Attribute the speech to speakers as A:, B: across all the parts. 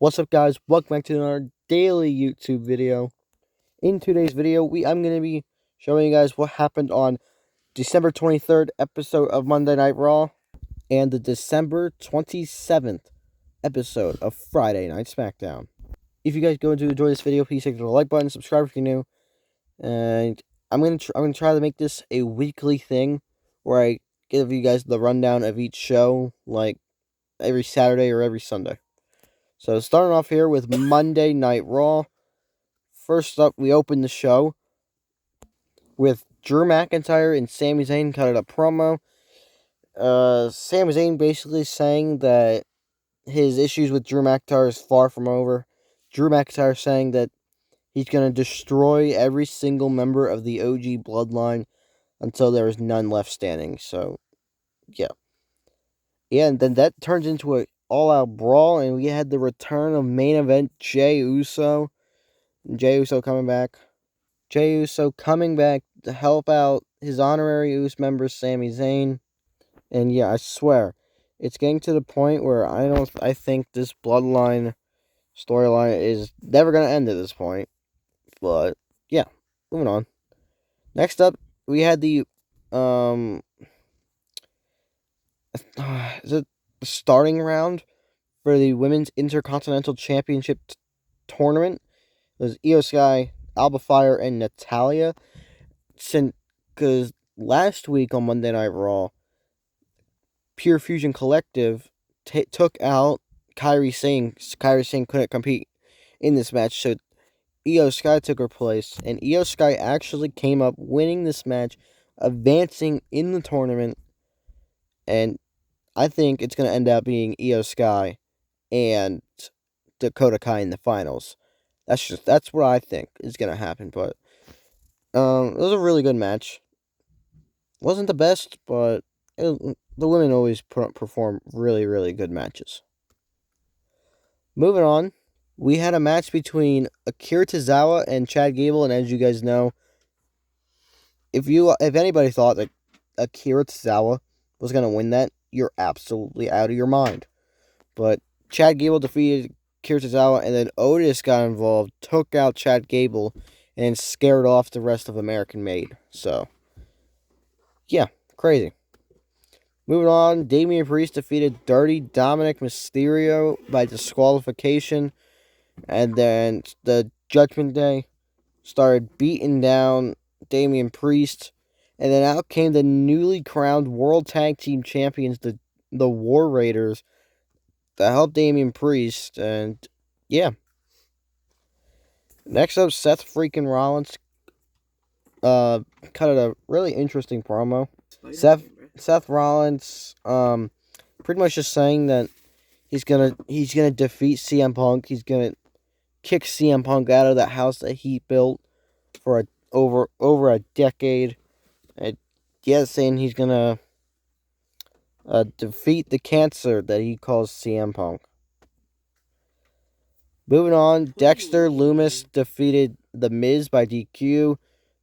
A: What's up, guys? Welcome back to another daily YouTube video. In today's video, I'm going to be showing you guys what happened on December 23rd episode of Monday Night Raw and the December 27th episode of Friday Night SmackDown. If you guys go to enjoy this video, please hit the like button, subscribe if you're new, and I'm going to try to make this a weekly thing where I give you guys the rundown of each show, like every Saturday or every Sunday. So starting off here with Monday Night Raw. First up, we open the show with Drew McIntyre and Sami Zayn cut a promo. Sami Zayn basically saying that his issues with Drew McIntyre is far from over. Drew McIntyre saying that he's going to destroy every single member of the OG bloodline until there is none left standing. So, yeah. Yeah, and then that turns into an all-out brawl, and we had the return of main event Jey Uso. Jey Uso coming back. Jey Uso coming back to help out his honorary Uso member, Sami Zayn. And yeah, I swear, it's getting to the point where I think this bloodline storyline is never going to end at this point. But, yeah, moving on. Next up, we had the, is it the starting round for the Women's Intercontinental Championship tournament? It was Io Sky, Alba Fire, and Natalya. Because last week on Monday Night Raw, Pure Fusion Collective took out Kairi Sane. Kairi Sane couldn't compete in this match, so Io Sky took her place, and Io Sky actually came up winning this match, advancing in the tournament, and I think it's going to end up being Io Sky and Dakota Kai in the finals. That's what I think is going to happen, but it was a really good match. Wasn't the best, but the women always perform really, really good matches. Moving on, we had a match between Akira Tozawa and Chad Gable, and as you guys know, if anybody thought that Akira Tozawa was going to win that, you're absolutely out of your mind. But Chad Gable defeated Akira Tozawa, and then Otis got involved, took out Chad Gable, and scared off the rest of American Made. So, yeah, crazy. Moving on, Damian Priest defeated Dirty Dominic Mysterio by disqualification. And then the Judgment Day started beating down Damian Priest. And then out came the newly crowned World Tag Team Champions, the War Raiders, to help Damian Priest. And, yeah. Next up, Seth freaking Rollins cut a really interesting promo. Seth Rollins pretty much just saying that he's gonna defeat CM Punk. He's gonna kick CM Punk out of that house that he built for over a decade. And yeah, saying he's gonna defeat the cancer that he calls CM Punk. Moving on, Dexter Lumis defeated The Miz by DQ.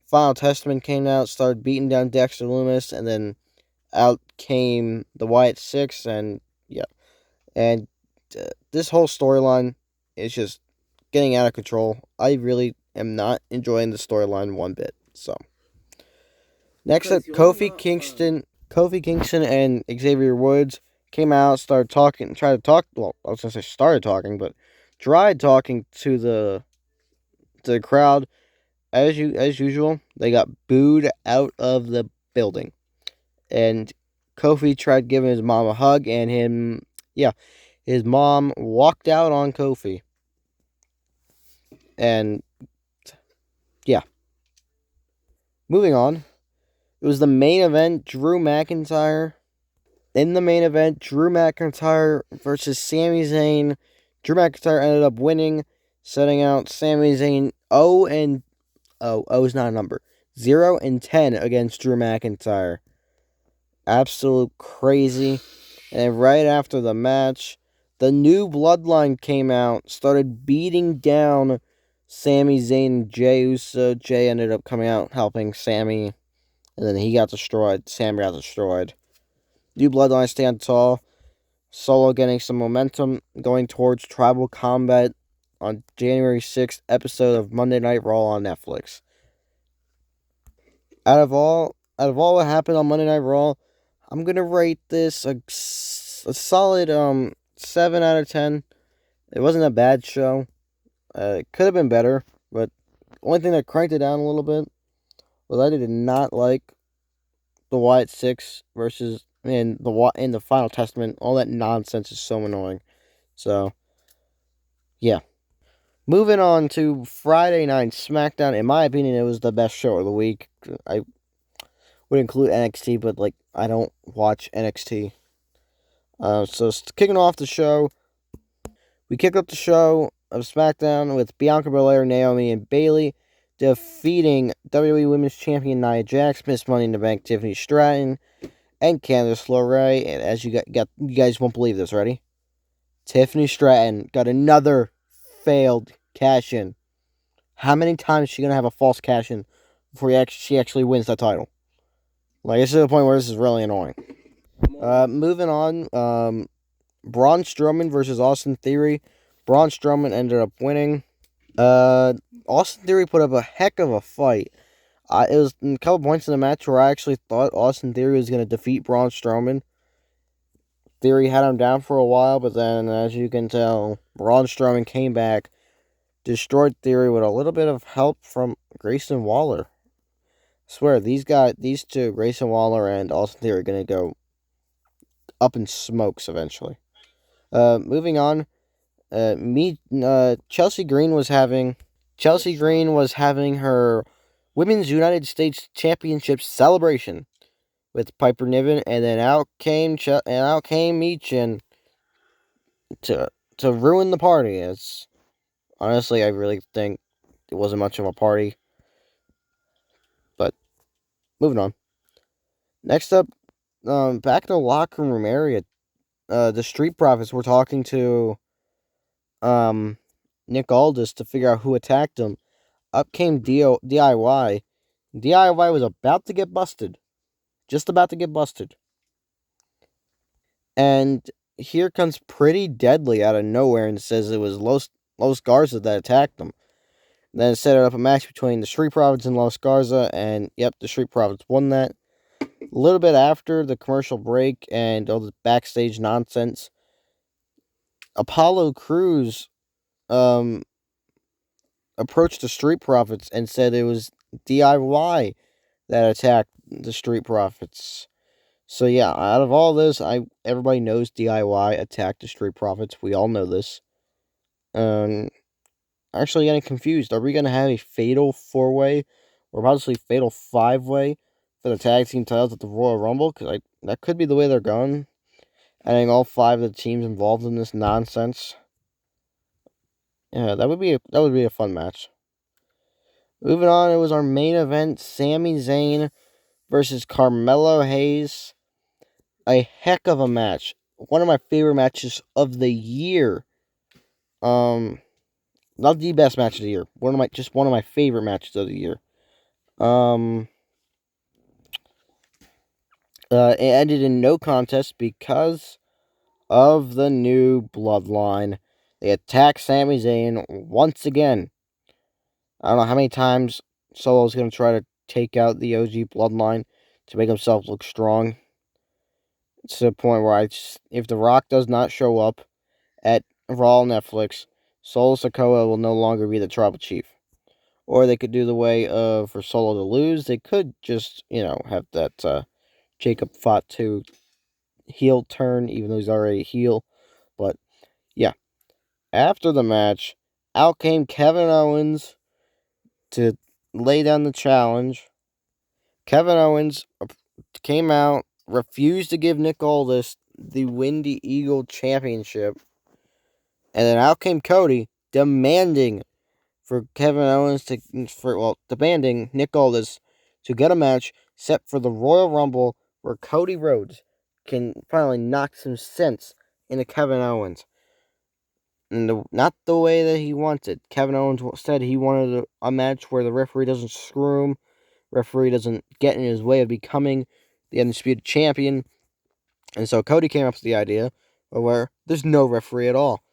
A: Final Testament came out, started beating down Dexter Lumis, and then out came the Wyatt Six, and yeah. And this whole storyline is just getting out of control. I really am not enjoying the storyline one bit. So, next up, Kofi Kingston and Xavier Woods came out, tried to talk. Well, I was gonna say started talking, but tried talking to the crowd. As usual, they got booed out of the building, and Kofi tried giving his mom a hug, and his mom walked out on Kofi. And, yeah. Moving on. It was the main event, Drew McIntyre. In the main event, Drew McIntyre versus Sami Zayn. Drew McIntyre ended up winning, setting out Sami Zayn 0 is not a number. 0-10 against Drew McIntyre. Absolute crazy. And right after the match, the new bloodline came out, started beating down Sami Zayn and Jey Uso. Jey ended up coming out helping Sami, and then he got destroyed. Sami got destroyed. New bloodline stand tall. Solo getting some momentum going towards Tribal Combat on January 6th episode of Monday Night Raw on Netflix. Out of all what happened on Monday Night Raw, I'm gonna rate this a solid 7 out of 10. It wasn't a bad show. It could have been better, but the only thing that cranked it down a little bit was I did not like the Wyatt Six versus in the Final Testament. All that nonsense is so annoying. So yeah. Moving on to Friday Night SmackDown. In my opinion, it was the best show of the week. I would include NXT, but I don't watch NXT. So kicking off the show, we kick up the show of SmackDown with Bianca Belair, Naomi, and Bayley defeating WWE Women's Champion Nia Jax, Miss Money in the Bank Tiffany Stratton, and Candice LeRae. And as you guys won't believe this, ready? Tiffany Stratton got another failed cash in. How many times is she gonna have a false cash in before she actually wins that title? It's to the point where this is really annoying. Moving on, Braun Strowman versus Austin Theory. Braun Strowman ended up winning. Austin Theory put up a heck of a fight. It was a couple points in the match where I actually thought Austin Theory was going to defeat Braun Strowman. Theory had him down for a while, but then, as you can tell, Braun Strowman came back, destroyed Theory with a little bit of help from Grayson Waller. I swear, these two, Grayson Waller and Austin Theory, are going to go up in smokes eventually. Moving on, Chelsea Green was having her Women's United States Championship celebration with Piper Niven, and then out came Michin to ruin the party. Honestly, I really think it wasn't much of a party. But moving on. Next up, back in the locker room area, the Street Profits were talking to Nick Aldis to figure out who attacked him. Up came DIY. DIY was about to get busted. Just about to get busted. And here comes Pretty Deadly out of nowhere and says it was Los Garza that attacked him. Then set up a match between the Street Profits and Los Garza, and yep, the Street Profits won that. A little bit after the commercial break and all the backstage nonsense, Apollo Crews approached the Street Profits and said it was DIY that attacked the Street Profits. So yeah, out of all this, everybody knows DIY attacked the Street Profits. We all know this. Actually getting confused. Are we gonna have a fatal 4-way or possibly fatal 5-way for the tag team titles at the Royal Rumble? Because that could be the way they're going. Adding all 5 of the teams involved in this nonsense. Yeah, that would be a fun match. Moving on, it was our main event: Sami Zayn versus Carmelo Hayes. A heck of a match. One of my favorite matches of the year. Not the best match of the year. One of my favorite matches of the year. It ended in no contest because of the new bloodline. They attack Sami Zayn once again. I don't know how many times Solo's going to try to take out the OG bloodline to make himself look strong. It's to the point where if The Rock does not show up at Raw Netflix, Solo Sikoa will no longer be the tribal chief. Or they could do the way of, for Solo to lose, they could just, have that Jacob Fatu heel turn, even though he's already a heel. But, yeah. After the match, out came Kevin Owens to lay down the challenge. Kevin Owens came out, refused to give Nick Aldis the Windy Eagle Championship. And then out came Cody, demanding for Kevin Owens demanding Nick Aldis to get a match set for the Royal Rumble where Cody Rhodes can finally knock some sense into Kevin Owens. And not the way that he wanted. Kevin Owens said he wanted a match where the referee doesn't screw him, referee doesn't get in his way of becoming the Undisputed Champion. And so Cody came up with the idea where there's no referee at all.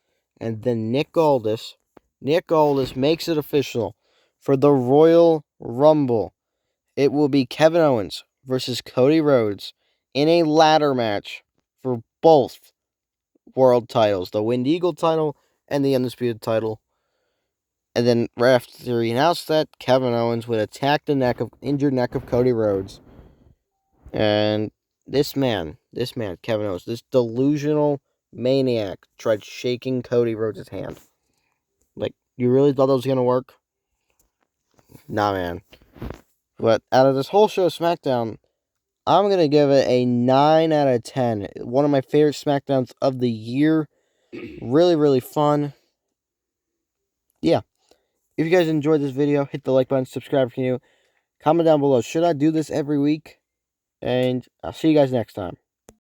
A: And then Nick Aldis makes it official for the Royal Rumble. It will be Kevin Owens versus Cody Rhodes in a ladder match for both world titles, the Wind Eagle title and the Undisputed title. And then right after he announced that, Kevin Owens would attack the injured neck of Cody Rhodes. And this man, Kevin Owens, this delusional maniac, tried shaking Cody Rhodes' hand. Like, you really thought that was going to work? Nah, man. But out of this whole show, SmackDown, I'm going to give it a 9 out of 10. One of my favorite SmackDowns of the year. Really, really fun. Yeah. If you guys enjoyed this video, hit the like button, subscribe if you're new. Comment down below, should I do this every week? And I'll see you guys next time.